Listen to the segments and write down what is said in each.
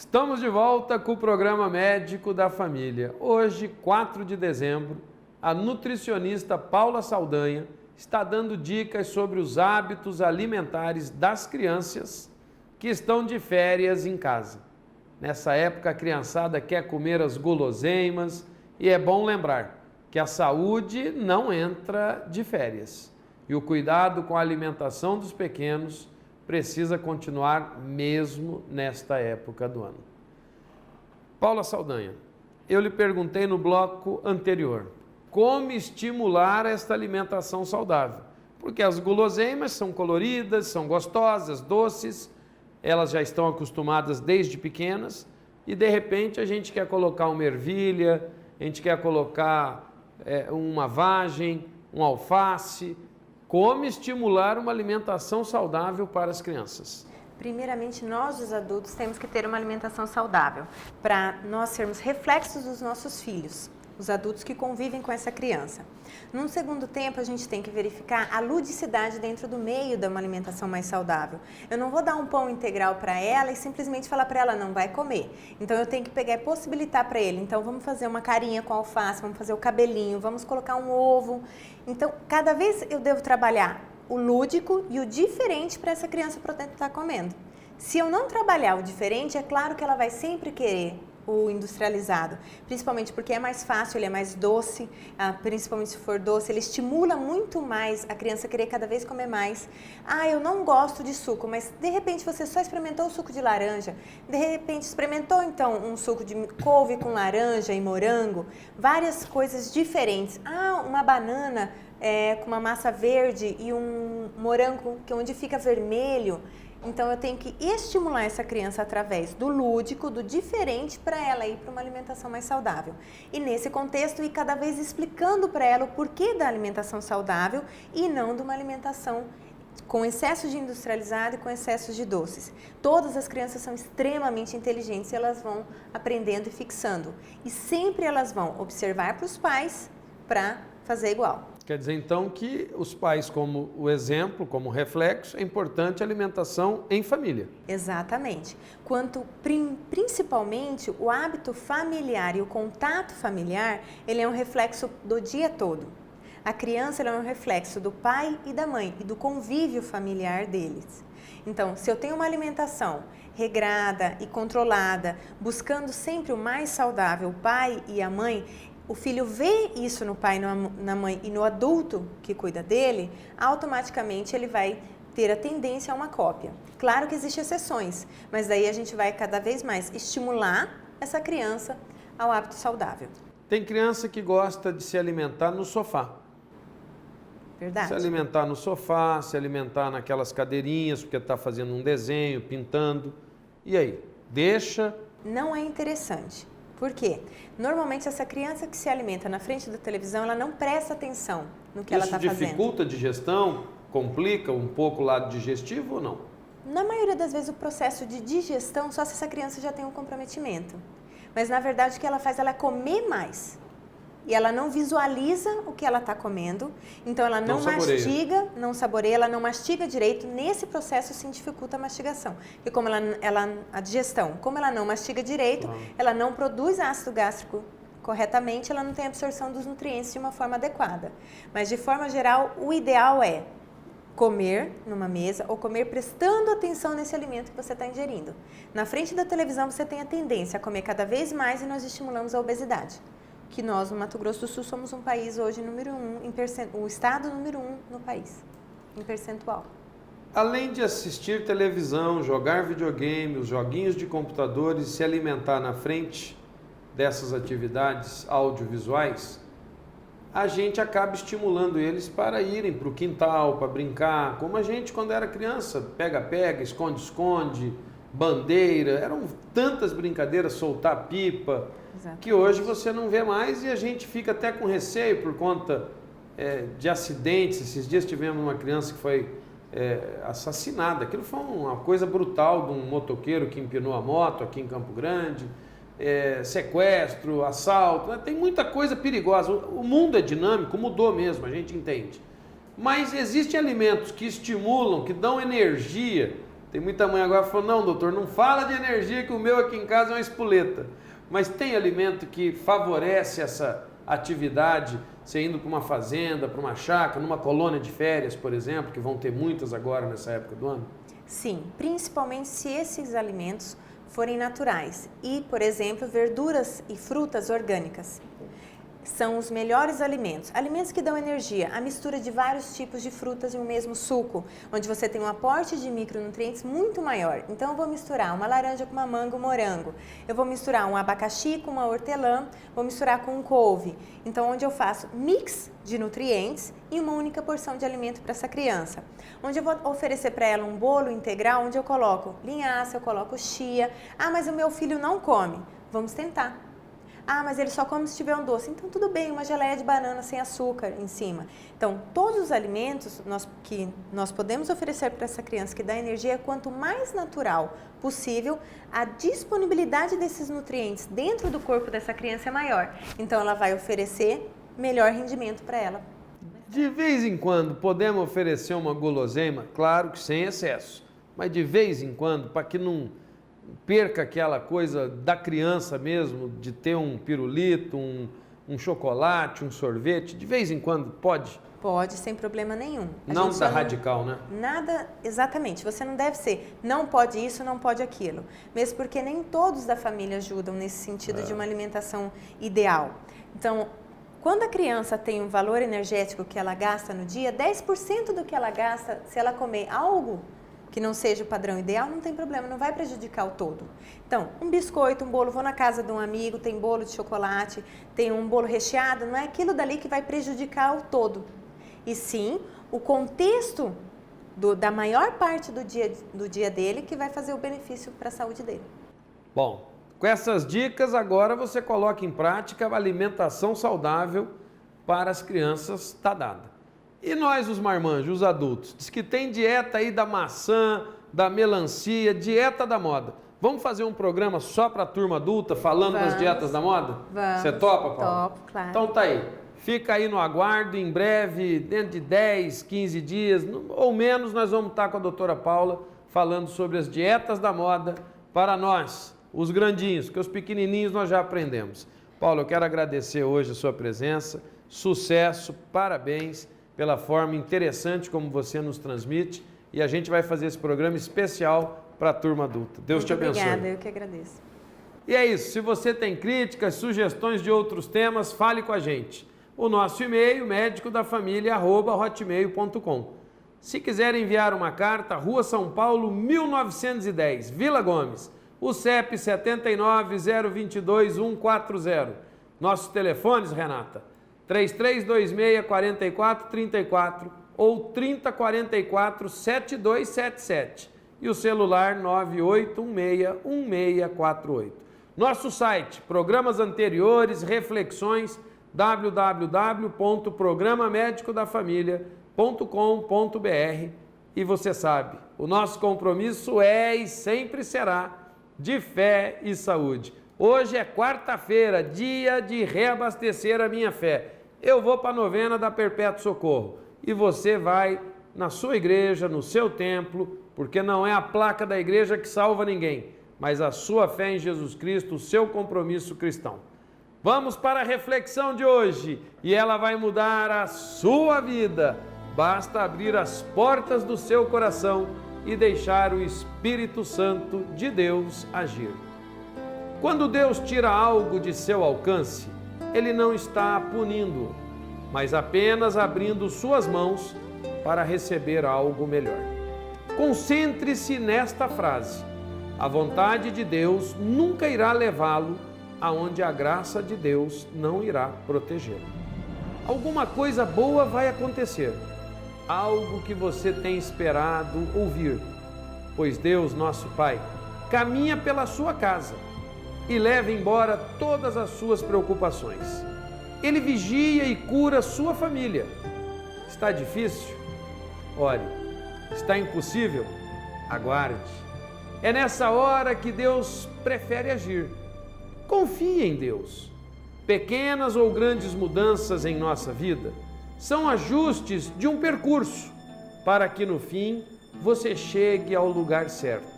Estamos de volta com o programa Médico da Família. Hoje, 4 de dezembro, a nutricionista Paula Saldanha está dando dicas sobre os hábitos alimentares das crianças que estão de férias em casa. Nessa época, a criançada quer comer as guloseimas e é bom lembrar que a saúde não entra de férias. E o cuidado com a alimentação dos pequenos precisa continuar mesmo nesta época do ano. Paula Saldanha, eu lhe perguntei no bloco anterior, como estimular esta alimentação saudável? Porque as guloseimas são coloridas, são gostosas, doces, elas já estão acostumadas desde pequenas e de repente a gente quer colocar uma ervilha, a gente quer colocar uma vagem, um alface. Como estimular uma alimentação saudável para as crianças? Primeiramente, nós, os adultos, temos que ter uma alimentação saudável para nós sermos reflexos dos nossos filhos, os adultos que convivem com essa criança. Num segundo tempo, a gente tem que verificar a ludicidade dentro do meio de uma alimentação mais saudável. Eu não vou dar um pão integral para ela e simplesmente falar para ela, não vai comer. Então, eu tenho que pegar e possibilitar para ele. Então, vamos fazer uma carinha com alface, vamos fazer o cabelinho, vamos colocar um ovo. Então, cada vez eu devo trabalhar o lúdico e o diferente para essa criança poder estar comendo. Se eu não trabalhar o diferente, é claro que ela vai sempre querer o industrializado, principalmente porque é mais fácil, ele é mais doce, principalmente se for doce, ele estimula muito mais a criança a querer cada vez comer mais. Ah, eu não gosto de suco, mas de repente você só experimentou o suco de laranja, de repente experimentou então um suco de couve com laranja e morango, várias coisas diferentes. Ah, uma banana com uma massa verde e um morango onde fica vermelho. Então, eu tenho que estimular essa criança através do lúdico, do diferente, para ela ir para uma alimentação mais saudável. E nesse contexto, ir cada vez explicando para ela o porquê da alimentação saudável e não de uma alimentação com excesso de industrializado e com excesso de doces. Todas as crianças são extremamente inteligentes e elas vão aprendendo e fixando. E sempre elas vão observar para os pais para fazer igual. Quer dizer, então, que os pais, como o exemplo, como reflexo, é importante a alimentação em família. Exatamente. Principalmente, o hábito familiar e o contato familiar, ele é um reflexo do dia todo. A criança ela é um reflexo do pai e da mãe e do convívio familiar deles. Então, se eu tenho uma alimentação regrada e controlada, buscando sempre o mais saudável, o pai e a mãe, o filho vê isso no pai, na mãe e no adulto que cuida dele, automaticamente ele vai ter a tendência a uma cópia. Claro que existem exceções, mas daí a gente vai cada vez mais estimular essa criança ao hábito saudável. Tem criança que gosta de se alimentar no sofá. Verdade. Se alimentar no sofá, se alimentar naquelas cadeirinhas, porque está fazendo um desenho, pintando. E aí? Deixa? Não é interessante. Por quê? Normalmente essa criança que se alimenta na frente da televisão, ela não presta atenção no que ela está fazendo. Isso dificulta a digestão? Complica um pouco o lado digestivo ou não? Na maioria das vezes o processo de digestão, só se essa criança já tem um comprometimento. Mas na verdade o que ela faz, ela é comer mais. E ela não visualiza o que ela está comendo, então ela não mastiga, não saboreia, ela não mastiga direito. Nesse processo sim dificulta a mastigação. E como a digestão, como ela não mastiga direito, ela não produz ácido gástrico corretamente, ela não tem absorção dos nutrientes de uma forma adequada. Mas de forma geral, o ideal é comer numa mesa ou comer prestando atenção nesse alimento que você está ingerindo. Na frente da televisão você tem a tendência a comer cada vez mais e nós estimulamos a obesidade. Que nós, no Mato Grosso do Sul, somos um país hoje número 1, o estado número 1 no país, em percentual. Além de assistir televisão, jogar videogame, os joguinhos de computadores, se alimentar na frente dessas atividades audiovisuais, a gente acaba estimulando eles para irem para o quintal, para brincar, como a gente quando era criança, pega-pega, esconde-esconde, bandeira, eram tantas brincadeiras, soltar pipa, exatamente, que hoje você não vê mais e a gente fica até com receio por conta de acidentes. Esses dias tivemos uma criança que foi assassinada, aquilo foi uma coisa brutal de um motoqueiro que empinou a moto aqui em Campo Grande, sequestro, assalto, tem muita coisa perigosa. O mundo é dinâmico, mudou mesmo, a gente entende. Mas existem alimentos que estimulam, que dão energia Tem muita mãe agora que falou, não, doutor, não fala de energia que o meu aqui em casa é uma espoleta. Mas tem alimento que favorece essa atividade, você indo para uma fazenda, para uma chácara, numa colônia de férias, por exemplo, que vão ter muitas agora nessa época do ano? Sim, principalmente se esses alimentos forem naturais e, por exemplo, verduras e frutas orgânicas. São os melhores alimentos. Alimentos que dão energia, a mistura de vários tipos de frutas em um mesmo suco, onde você tem um aporte de micronutrientes muito maior. Então eu vou misturar uma laranja com uma manga, um morango. Eu vou misturar um abacaxi com uma hortelã, vou misturar com um couve. Então onde eu faço mix de nutrientes em uma única porção de alimento para essa criança. Onde eu vou oferecer para ela um bolo integral, onde eu coloco linhaça, eu coloco chia. Ah, mas o meu filho não come. Vamos tentar. Ah, mas ele só come se tiver um doce. Então, tudo bem, uma geleia de banana sem açúcar em cima. Então, todos os alimentos que nós podemos oferecer para essa criança que dá energia, quanto mais natural possível, a disponibilidade desses nutrientes dentro do corpo dessa criança é maior. Então, ela vai oferecer melhor rendimento para ela. De vez em quando, podemos oferecer uma guloseima, claro que sem excesso, mas de vez em quando, para que não perca aquela coisa da criança mesmo, de ter um pirulito, um chocolate, um sorvete, de vez em quando pode? Pode, sem problema nenhum. Não tá radical, né? Nada, exatamente. Você não deve ser, não pode isso, não pode aquilo. Mesmo porque nem todos da família ajudam nesse sentido de uma alimentação ideal. Então, quando a criança tem um valor energético que ela gasta no dia, 10% do que ela gasta, se ela comer algo que não seja o padrão ideal, não tem problema, não vai prejudicar o todo. Então, um biscoito, um bolo, vou na casa de um amigo, tem bolo de chocolate, tem um bolo recheado, não é aquilo dali que vai prejudicar o todo. E sim, o contexto da maior parte do dia dele que vai fazer o benefício para a saúde dele. Bom, com essas dicas, agora você coloca em prática a alimentação saudável para as crianças, está dada. E nós, os marmanjos, os adultos, diz que tem dieta aí da maçã, da melancia, dieta da moda. Vamos fazer um programa só para a turma adulta, falando das dietas da moda? Vamos. Você topa, Paulo? Topo, claro. Então tá aí. Fica aí no aguardo, em breve, dentro de 10, 15 dias, ou menos, nós vamos estar com a doutora Paula falando sobre as dietas da moda para nós, os grandinhos, que os pequenininhos nós já aprendemos. Paulo, eu quero agradecer hoje a sua presença, sucesso, parabéns pela forma interessante como você nos transmite, e a gente vai fazer esse programa especial para a turma adulta. Deus te abençoe. Obrigada, eu que agradeço. E é isso, se você tem críticas, sugestões de outros temas, fale com a gente. O nosso e-mail, medicodafamilia@hotmail.com. Se quiser enviar uma carta, Rua São Paulo, 1910, Vila Gomes, o CEP 79.022.140. Nossos telefones, Renata, 3326-4434 ou 3044-7277 e o celular 9816-1648. Nosso site, programas anteriores, reflexões, www.programamedicodafamilia.com.br. E você sabe, o nosso compromisso é e sempre será de fé e saúde. Hoje é quarta-feira, dia de reabastecer a minha fé. Eu vou para a novena da Perpétuo Socorro e você vai na sua igreja, no seu templo, porque não é a placa da igreja que salva ninguém, mas a sua fé em Jesus Cristo, o seu compromisso cristão. Vamos para a reflexão de hoje e ela vai mudar a sua vida. Basta abrir as portas do seu coração e deixar o Espírito Santo de Deus agir. Quando Deus tira algo de seu alcance, Ele não está punindo, mas apenas abrindo suas mãos para receber algo melhor. Concentre-se nesta frase: a vontade de Deus nunca irá levá-lo aonde a graça de Deus não irá protegê-lo. Alguma coisa boa vai acontecer, algo que você tem esperado ouvir, pois Deus, nosso Pai, caminha pela sua casa e leva embora todas as suas preocupações. Ele vigia e cura sua família. Está difícil? Ore. Está impossível? Aguarde. É nessa hora que Deus prefere agir. Confie em Deus. Pequenas ou grandes mudanças em nossa vida são ajustes de um percurso para que no fim você chegue ao lugar certo.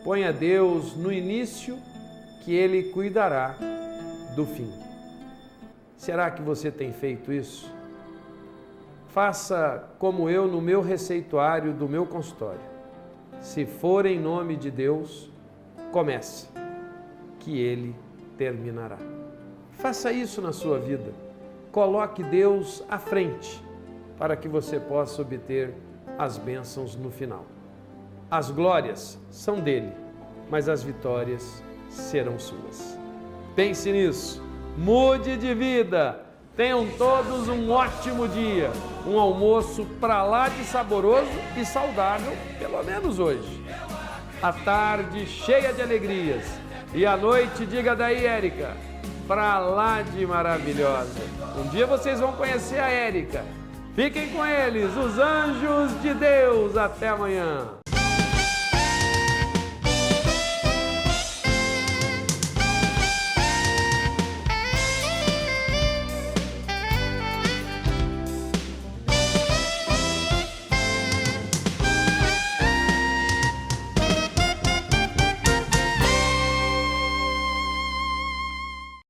Ponha Deus no início, que Ele cuidará do fim. Será que você tem feito isso? Faça como eu no meu receituário do meu consultório. Se for em nome de Deus, comece, que Ele terminará. Faça isso na sua vida. Coloque Deus à frente, para que você possa obter as bênçãos no final. As glórias são dele, mas as vitórias serão suas. Pense nisso, mude de vida, tenham todos um ótimo dia, um almoço pra lá de saboroso e saudável, pelo menos hoje. A tarde cheia de alegrias e a noite, diga daí, Érica, pra lá de maravilhosa. Um dia vocês vão conhecer a Érica. Fiquem com eles, os anjos de Deus. Até amanhã.